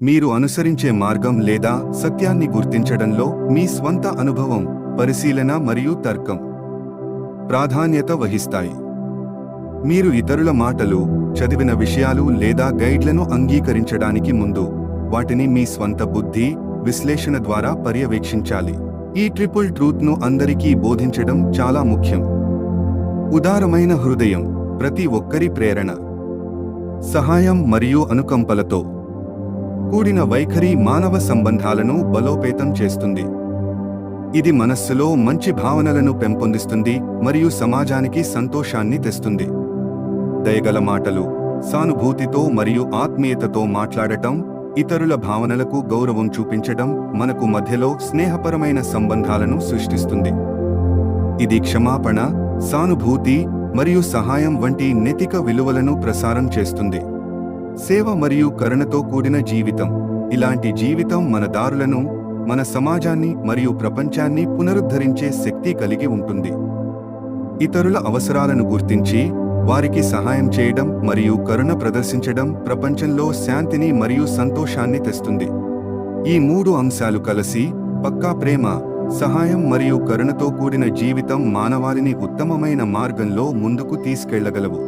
మీరు అనుసరించే మార్గం లేదా సత్యాన్ని గుర్తించడంలో మీ స్వంత అనుభవం, పరిశీలన మరియు తర్కం ప్రాధాన్యత వహిస్తాయి. మీరు ఇతరుల మాటలు, చదివిన విషయాలు లేదా గైడ్లను అంగీకరించడానికి ముందు వాటిని మీ స్వంత బుద్ధి, విశ్లేషణ ద్వారా పర్యవేక్షించాలి. ఈ ట్రిపుల్ ట్రూత్ను అందరికీ బోధించడం చాలా ముఖ్యం. ఉదారమైన హృదయం, ప్రతి ఒక్కరి ప్రేరణ, సహాయం మరియు అనుకంపలతో కూడిన వైఖరి మానవ సంబంధాలను బలోపేతం చేస్తుంది. ఇది మనస్సులో మంచి భావనలను పెంపొందిస్తుంది మరియు సమాజానికి సంతోషాన్ని తెస్తుంది. దయగల మాటలు, సానుభూతితో మరియు ఆత్మీయతతో మాట్లాడటం, ఇతరుల భావనలకు గౌరవం చూపించడం మనకు మధ్యలో స్నేహపరమైన సంబంధాలను సృష్టిస్తుంది. ఇది క్షమాపణ, సానుభూతి మరియు సహాయం వంటి నైతిక విలువలను ప్రసారం చేస్తుంది. సేవ మరియు కరుణతో కూడిన జీవితం, ఇలాంటి జీవితం మన దారులను, మన సమాజాన్ని మరియు ప్రపంచాన్ని పునరుద్ధరించే శక్తి కలిగి ఉంటుంది. ఇతరుల అవసరాలను గుర్తించి వారికి సహాయం చేయడం మరియు కరుణ ప్రదర్శించడం ప్రపంచంలో శాంతిని మరియు సంతోషాన్ని తెస్తుంది. ఈ 3 అంశాలు కలిసి పక్కా ప్రేమ, సహాయం మరియు కరుణతో కూడిన జీవితం మానవాళిని ఉత్తమమైన మార్గంలో ముందుకు తీసుకెళ్లగలవు.